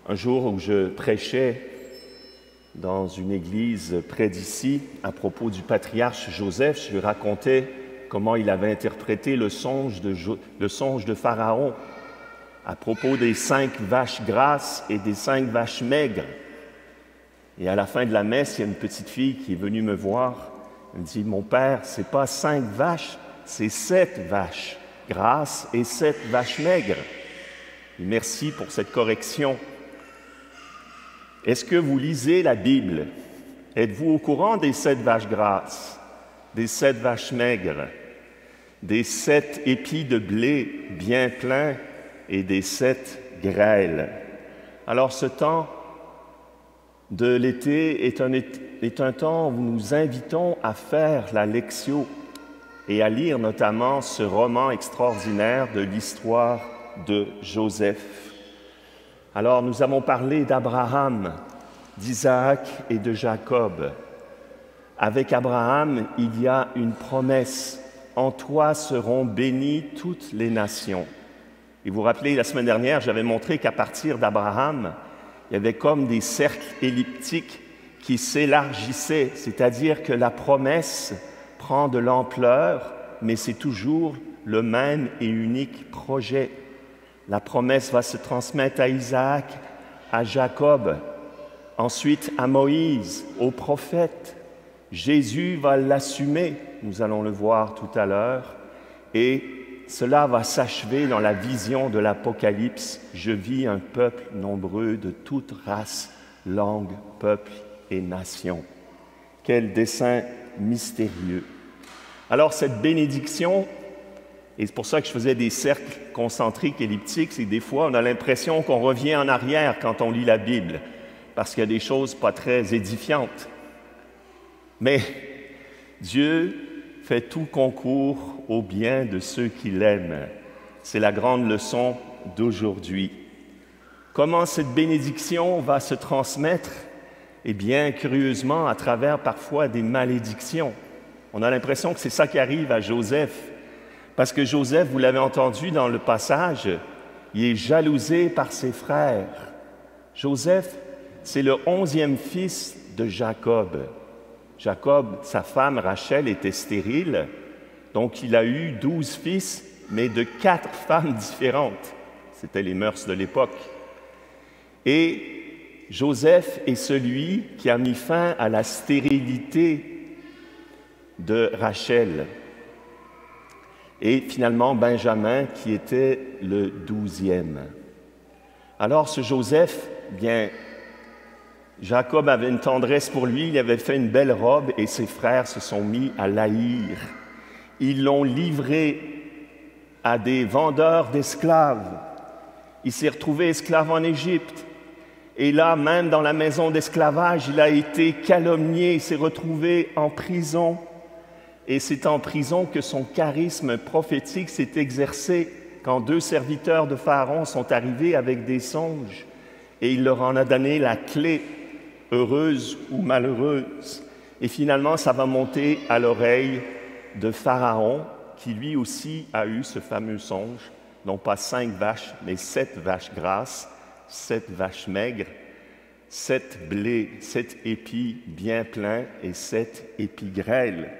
Un jour où je prêchais dans une église près d'ici à propos du patriarche Joseph, je lui racontais comment il avait interprété le songe de Pharaon à propos des 5 vaches grasses et des 5 vaches maigres. Et à la fin de la messe, il y a une petite fille qui est venue me voir. Elle me dit, mon père, c'est pas 5 vaches, c'est 7 vaches grasses et 7 vaches maigres. Et merci pour cette correction. Est-ce que vous lisez la Bible? Êtes-vous au courant des 7 vaches grasses, des 7 vaches maigres, des 7 épis de blé bien pleins et des 7 grêles? Alors ce temps de l'été est un temps où nous nous invitons à faire la lectio et à lire notamment ce roman extraordinaire de l'histoire de Joseph. Alors nous avons parlé d'Abraham, d'Isaac et de Jacob. Avec Abraham, il y a une promesse. En toi seront bénies toutes les nations. Et vous vous rappelez, la semaine dernière, j'avais montré qu'à partir d'Abraham, il y avait comme des cercles elliptiques qui s'élargissaient, c'est-à-dire que la promesse prend de l'ampleur, mais c'est toujours le même et unique projet. La promesse va se transmettre à Isaac, à Jacob, ensuite à Moïse, aux prophètes. Jésus va l'assumer, nous allons le voir tout à l'heure, et cela va s'achever dans la vision de l'Apocalypse. Je vis un peuple nombreux de toute race, langue, peuple et nation. Quel dessein mystérieux! Alors cette bénédiction, et c'est pour ça que je faisais des cercles concentriques elliptiques, c'est que des fois on a l'impression qu'on revient en arrière quand on lit la Bible, parce qu'il y a des choses pas très édifiantes. Mais Dieu fait tout concours au bien de ceux qui l'aiment. C'est la grande leçon d'aujourd'hui. Comment cette bénédiction va se transmettre? Eh bien, curieusement, à travers parfois des malédictions. On a l'impression que c'est ça qui arrive à Joseph. Parce que Joseph, vous l'avez entendu dans le passage, il est jalousé par ses frères. Joseph, c'est le 11e fils de Jacob. Jacob, sa femme Rachel, était stérile, donc il a eu 12 fils, mais de 4 femmes différentes. C'était les mœurs de l'époque. Et Joseph est celui qui a mis fin à la stérilité de Rachel. Et finalement, Benjamin, qui était le 12e. Alors, ce Joseph, bien, Jacob avait une tendresse pour lui, il avait fait une belle robe et ses frères se sont mis à l'haïr. Ils l'ont livré à des vendeurs d'esclaves. Il s'est retrouvé esclave en Égypte. Et là, même dans la maison d'esclavage, il a été calomnié, il s'est retrouvé en prison. Et c'est en prison que son charisme prophétique s'est exercé quand 2 serviteurs de Pharaon sont arrivés avec des songes. Et il leur en a donné la clé, heureuse ou malheureuse. Et finalement, ça va monter à l'oreille de Pharaon, qui lui aussi a eu ce fameux songe, non pas 5 vaches, mais 7 vaches grasses, 7 vaches maigres, 7 blés, 7 épis bien pleins et 7 épis grêles.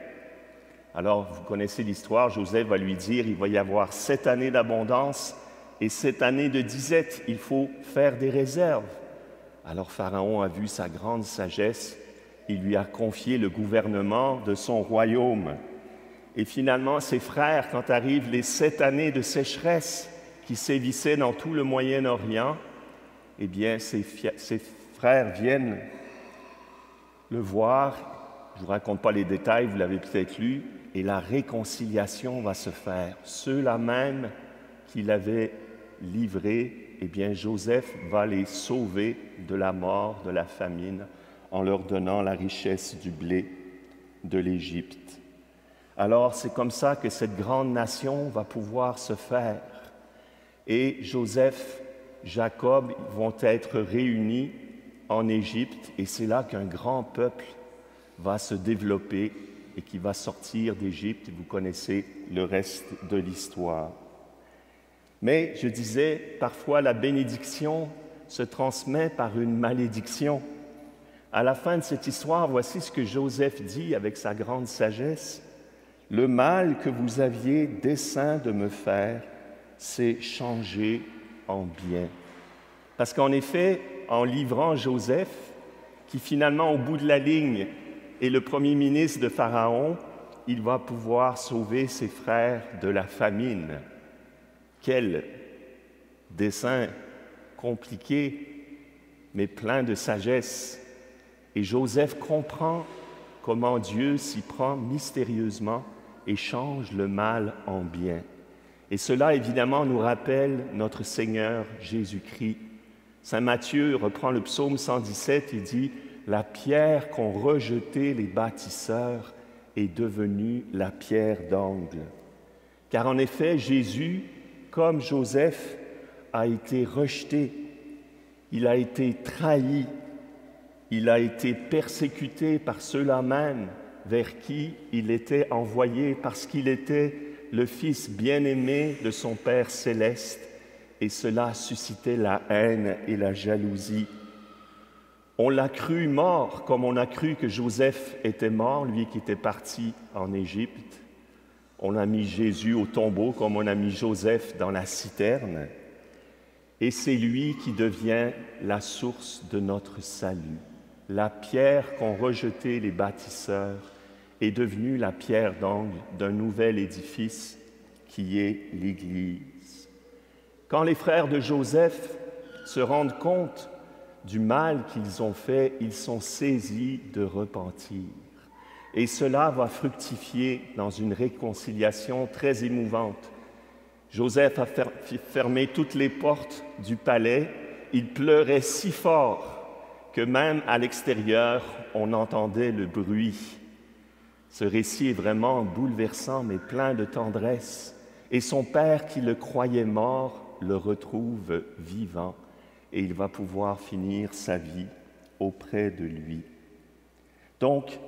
Alors, vous connaissez l'histoire, Joseph va lui dire, il va y avoir 7 années d'abondance et 7 années de disette, il faut faire des réserves. Alors Pharaon a vu sa grande sagesse, il lui a confié le gouvernement de son royaume. Et finalement, ses frères, quand arrivent les 7 années de sécheresse qui sévissaient dans tout le Moyen-Orient, eh bien, ses frères viennent le voir. Je ne vous raconte pas les détails, vous l'avez peut-être lu, et la réconciliation va se faire. Ceux-là même qui l'avaient livré, eh bien, Joseph va les sauver de la mort, de la famine, en leur donnant la richesse du blé de l'Égypte. Alors, c'est comme ça que cette grande nation va pouvoir se faire. Et Joseph, Jacob vont être réunis en Égypte, et c'est là qu'un grand peuple va se développer et qui va sortir d'Égypte. Vous connaissez le reste de l'histoire. Mais je disais, parfois la bénédiction se transmet par une malédiction. À la fin de cette histoire, voici ce que Joseph dit avec sa grande sagesse. « Le mal que vous aviez dessein de me faire s'est changé en bien. » Parce qu'en effet, en livrant Joseph, qui finalement, au bout de la ligne, est le premier ministre de Pharaon, il va pouvoir sauver ses frères de la famine. Quel dessein compliqué, mais plein de sagesse. Et Joseph comprend comment Dieu s'y prend mystérieusement et change le mal en bien. Et cela, évidemment, nous rappelle notre Seigneur Jésus-Christ. Saint Matthieu reprend le psaume 117 et dit « La pierre qu'ont rejetée les bâtisseurs est devenue la pierre d'angle. » Car en effet, Jésus, comme Joseph, a été rejeté, il a été trahi, il a été persécuté par ceux-là même vers qui il était envoyé parce qu'il était le Fils bien-aimé de son Père céleste, et cela suscitait la haine et la jalousie. On l'a cru mort, comme on a cru que Joseph était mort, lui qui était parti en Égypte. On a mis Jésus au tombeau, comme on a mis Joseph dans la citerne. Et c'est lui qui devient la source de notre salut. La pierre qu'ont rejetée les bâtisseurs est devenue la pierre d'angle d'un nouvel édifice qui est l'Église. Quand les frères de Joseph se rendent compte du mal qu'ils ont fait, ils sont saisis de repentir. Et cela va fructifier dans une réconciliation très émouvante. Joseph a fermé toutes les portes du palais. Il pleurait si fort que même à l'extérieur, on entendait le bruit. Ce récit est vraiment bouleversant, mais plein de tendresse. Et son père, qui le croyait mort, le retrouve vivant, et il va pouvoir finir sa vie auprès de lui. Donc,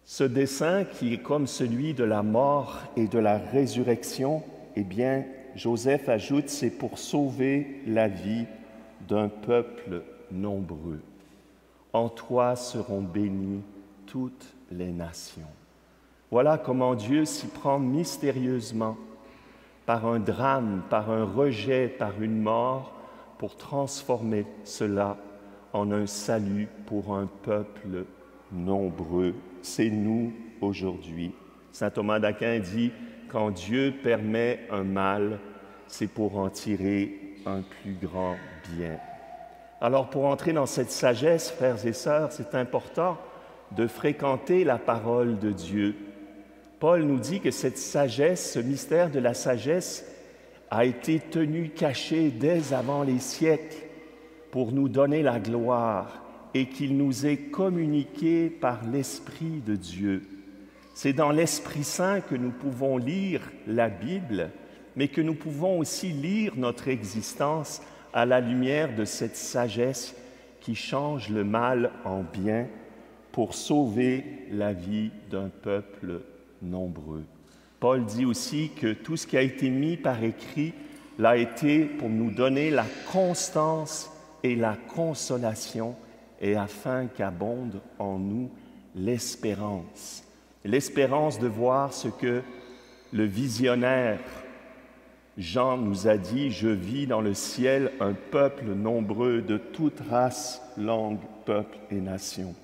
ce dessein qui est comme celui de la mort et de la résurrection, eh bien, Joseph ajoute, c'est pour sauver la vie d'un peuple nombreux. En toi seront bénies toutes les nations. Voilà comment Dieu s'y prend mystérieusement, par un drame, par un rejet, par une mort, pour transformer cela en un salut pour un peuple nombreux. C'est nous aujourd'hui. Saint Thomas d'Aquin dit « Quand Dieu permet un mal, c'est pour en tirer un plus grand bien. » Alors pour entrer dans cette sagesse, frères et sœurs, c'est important de fréquenter la parole de Dieu. Paul nous dit que cette sagesse, ce mystère de la sagesse, a été tenu caché dès avant les siècles pour nous donner la gloire et qu'il nous est communiqué par l'Esprit de Dieu. C'est dans l'Esprit Saint que nous pouvons lire la Bible, mais que nous pouvons aussi lire notre existence à la lumière de cette sagesse qui change le mal en bien pour sauver la vie d'un peuple nombreux. Paul dit aussi que tout ce qui a été mis par écrit l'a été pour nous donner la constance et la consolation et afin qu'abonde en nous l'espérance. L'espérance de voir ce que le visionnaire Jean nous a dit « Je vis dans le ciel un peuple nombreux de toute race, langue, peuple et nation. »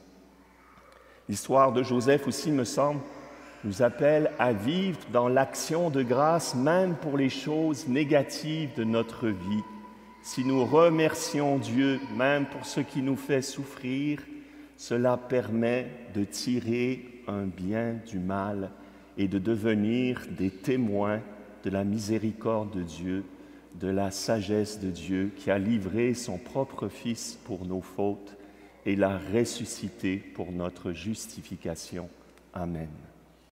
L'histoire de Joseph aussi, me semble, nous appelle à vivre dans l'action de grâce même pour les choses négatives de notre vie. Si nous remercions Dieu même pour ce qui nous fait souffrir, cela permet de tirer un bien du mal et de devenir des témoins de la miséricorde de Dieu, de la sagesse de Dieu qui a livré son propre Fils pour nos fautes et l'a ressuscité pour notre justification. Amen.